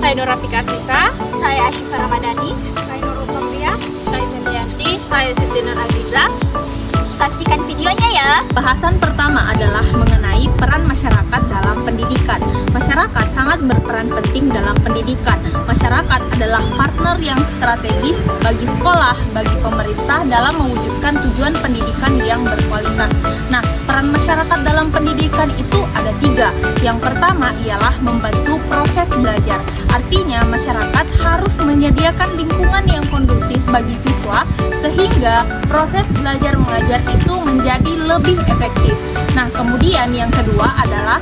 Saya Nur Rafika Sisa. Saya Asyifa Ramadhani. Saya Nurul Sofia. Saya Sentianti. Saya Siti Nur Aziza. Saksikan videonya ya. Bahasan pertama adalah mengenai peran masyarakat dalam pendidikan. Masyarakat sangat berperan penting dalam pendidikan. Masyarakat adalah partner yang strategis bagi sekolah, bagi pemerintah dalam mewujudkan tujuan pendidikan yang berkualitas. Nah, peran masyarakat dalam pendidikan itu ada 3. Yang pertama ialah membantu proses belajar. Artinya, masyarakat harus menyediakan lingkungan yang kondusif bagi siswa sehingga proses belajar mengajar itu menjadi lebih efektif. Nah, kemudian yang kedua adalah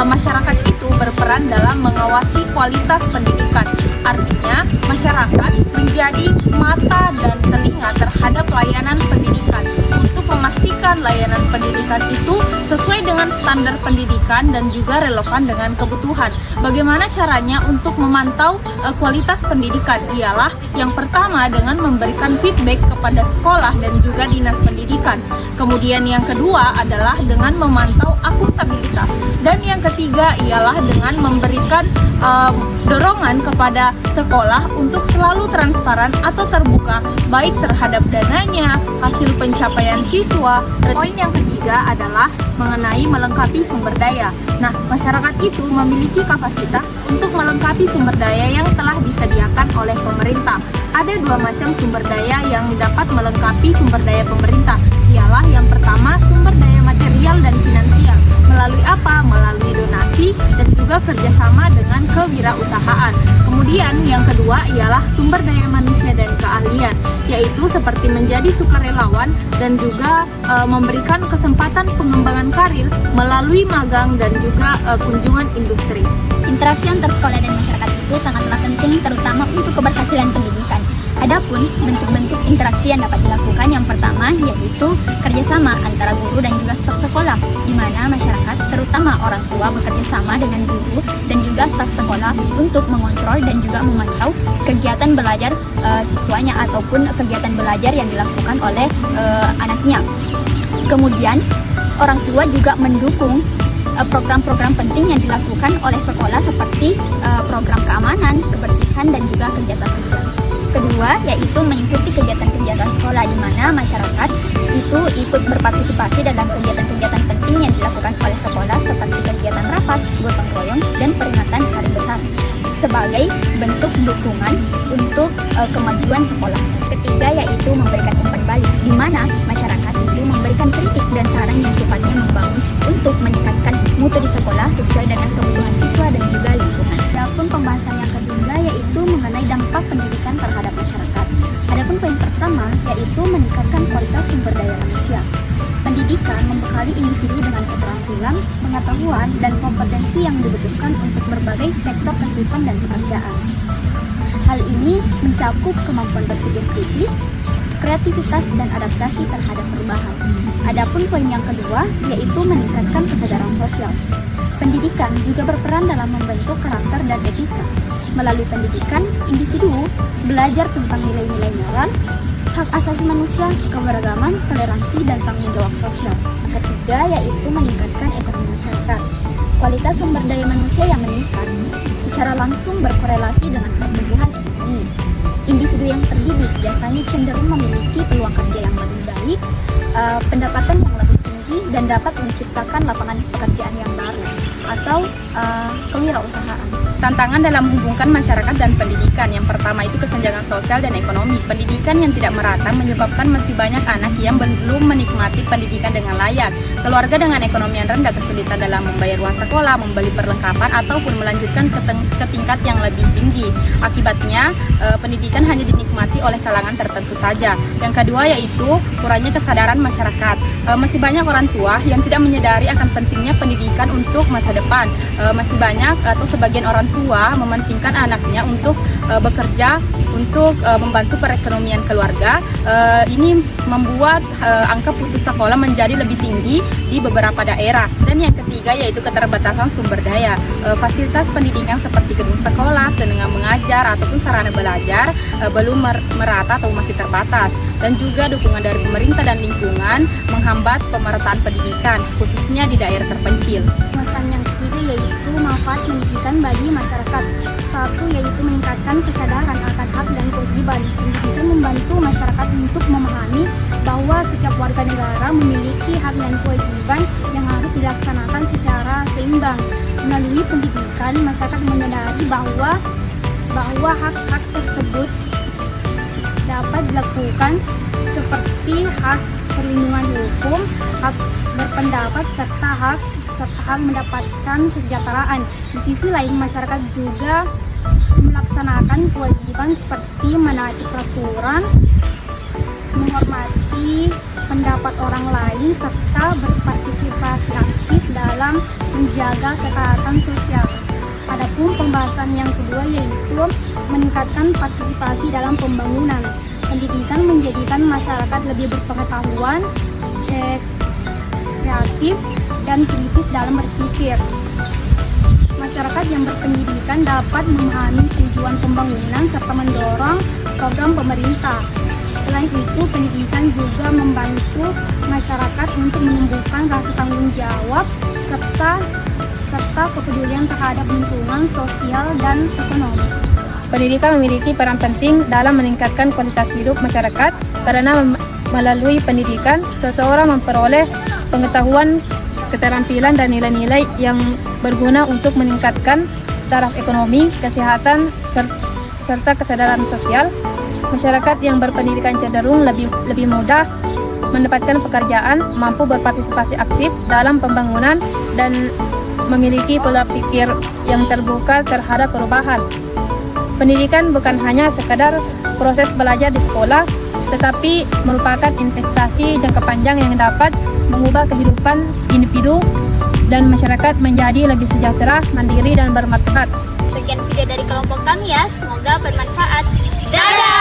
masyarakat itu berperan dalam mengawasi kualitas pendidikan. Artinya, masyarakat menjadi mata dan telinga terhadap layanan pendidikan untuk memastikan layanan pendidikan itu sesuai dengan standar pendidikan dan juga relevan dengan kebutuhan. Bagaimana caranya untuk memantau kualitas pendidikan? Ialah yang pertama dengan memberikan feedback kepada sekolah dan juga dinas pendidikan. Kemudian yang kedua adalah dengan memantau akuntabilitas. Dan yang ketiga ialah dengan memberikan dorongan kepada sekolah untuk selalu transparan atau terbuka baik terhadap dananya, hasil pencapaian siswa. Poin yang ketiga adalah mengenai melengkapi sumber daya. Nah, masyarakat itu memiliki kapasitas untuk melengkapi sumber daya yang telah disediakan oleh pemerintah. Ada 2 macam sumber daya yang dapat melengkapi sumber daya pemerintah. Ialah yang pertama sumber daya material dan finansial. Melalui apa? Melalui donasi dan juga kerjasama dengan kewirausahaan. Kemudian yang kedua ialah sumber daya manusia dan keahlian, yaitu seperti menjadi sukarelawan dan juga memberikan kesempatan pengembangan karir melalui magang dan juga kunjungan industri. Interaksi antar sekolah dan masyarakat itu sangatlah penting, terutama untuk keberhasilan pendidikan. Adapun bentuk-bentuk interaksi yang dapat dilakukan yang pertama yaitu kerjasama antara guru dan juga staf sekolah, di mana masyarakat terutama orang tua bekerja sama dengan guru dan juga staf sekolah untuk mengontrol dan juga memantau kegiatan belajar siswanya ataupun kegiatan belajar yang dilakukan oleh anaknya. Kemudian orang tua juga mendukung program-program penting yang dilakukan oleh sekolah seperti program keamanan, kebersihan dan juga kegiatan sosial. Kedua, yaitu mengikuti kegiatan-kegiatan sekolah, di mana masyarakat itu ikut berpartisipasi dalam kegiatan-kegiatan penting yang dilakukan oleh sekolah seperti kegiatan rapat, gotong royong, dan peringatan hari besar sebagai bentuk dukungan untuk kemajuan sekolah. Ketiga, yaitu memberikan umpan balik, di mana masyarakat itu memberikan kritik dan saran yang sifatnya membangun untuk meningkatkan mutu di sekolah sesuai dengan kebutuhan siswa dan juga lingkungan. Adapun pembahasan yang kedua yaitu mengenai dampak pendidikan terhadap masyarakat. Adapun poin pertama yaitu meningkatkan kualitas sumber daya manusia. Pendidikan membekali individu dengan keterampilan, pengetahuan, dan kompetensi yang dibutuhkan untuk berbagai sektor kehidupan dan pekerjaan. Hal ini mencakup kemampuan berpikir kritis, kreativitas, dan adaptasi terhadap perubahan. Adapun poin yang kedua yaitu meningkatkan kesadaran sosial. Pendidikan juga berperan dalam membentuk karakter dan etika. Melalui pendidikan, individu belajar tentang nilai-nilai moral, hak asasi manusia, keberagaman, toleransi, dan tanggung jawab sosial. Ketiga, yaitu meningkatkan ekonomi masyarakat. Kualitas sumber daya manusia yang meningkat secara langsung berkorelasi dengan pertumbuhan ekonomi. Individu yang terdidik biasanya cenderung memiliki peluang kerja yang lebih baik, pendapatan yang lebih tinggi, dan dapat menciptakan lapangan pekerjaan yang baru atau kewirausahaan. Tantangan dalam menghubungkan masyarakat dan pendidikan. Yang pertama itu kesenjangan sosial dan ekonomi. Pendidikan yang tidak merata menyebabkan masih banyak anak yang belum menikmati pendidikan dengan layak. Keluarga dengan ekonomi yang rendah kesulitan dalam membayar uang sekolah, membeli perlengkapan, ataupun melanjutkan ke tingkat yang lebih tinggi. Akibatnya, pendidikan hanya dinikmati oleh kalangan tertentu saja. Yang kedua yaitu kurangnya kesadaran masyarakat. Masih banyak orang tua yang tidak menyadari akan pentingnya pendidikan untuk masa depan. Masih banyak atau sebagian orang tua mementingkan anaknya untuk bekerja untuk membantu perekonomian keluarga. Ini membuat angka putus sekolah menjadi lebih tinggi di beberapa daerah. Dan yang ketiga yaitu keterbatasan sumber daya. Fasilitas pendidikan seperti gedung sekolah, tenaga mengajar ataupun sarana belajar belum merata atau masih terbatas. Dan juga dukungan dari pemerintah dan lingkungan menghambat pemerataan pendidikan khususnya di daerah terpencil. Pesan yang ketiga yaitu manfaat pendidikan bagi masyarakat. Satu, yaitu meningkatkan kesadaran akan hak dan kewajiban. Pendidikan membantu masyarakat untuk memahami bahwa setiap warga negara memiliki hak dan kewajiban yang harus dilaksanakan secara seimbang. Melalui pendidikan, masyarakat menyadari bahwa hak-hak tersebut dapat dilakukan seperti hak perlindungan hukum, hak berpendapat, serta hak mendapatkan kesejahteraan. Di sisi lain, masyarakat juga melaksanakan kewajiban seperti menaati peraturan, menghormati pendapat orang lain, serta berpartisipasi aktif dalam menjaga ketaatan sosial. Adapun pembahasan yang kedua yaitu meningkatkan partisipasi dalam pembangunan. Pendidikan menjadikan masyarakat lebih berpengetahuan, kreatif, dan kritis dalam berpikir. Masyarakat yang berpendidikan dapat memahami tujuan pembangunan serta mendorong program pemerintah. Selain itu, pendidikan juga membantu masyarakat untuk menumbuhkan rasa tanggung jawab serta kepedulian terhadap lingkungan sosial dan ekonomi. Pendidikan memiliki peran penting dalam meningkatkan kualitas hidup masyarakat karena melalui pendidikan seseorang memperoleh pengetahuan, keterampilan dan nilai-nilai yang berguna untuk meningkatkan taraf ekonomi, kesehatan, serta kesadaran sosial. Masyarakat yang berpendidikan cenderung lebih mudah mendapatkan pekerjaan, mampu berpartisipasi aktif dalam pembangunan, dan memiliki pola pikir yang terbuka terhadap perubahan. Pendidikan bukan hanya sekadar proses belajar di sekolah, tetapi merupakan investasi jangka panjang yang dapat mengubah kehidupan individu dan masyarakat menjadi lebih sejahtera, mandiri, dan bermartabat. Sekian video dari kelompok kami ya, semoga bermanfaat. Dadah!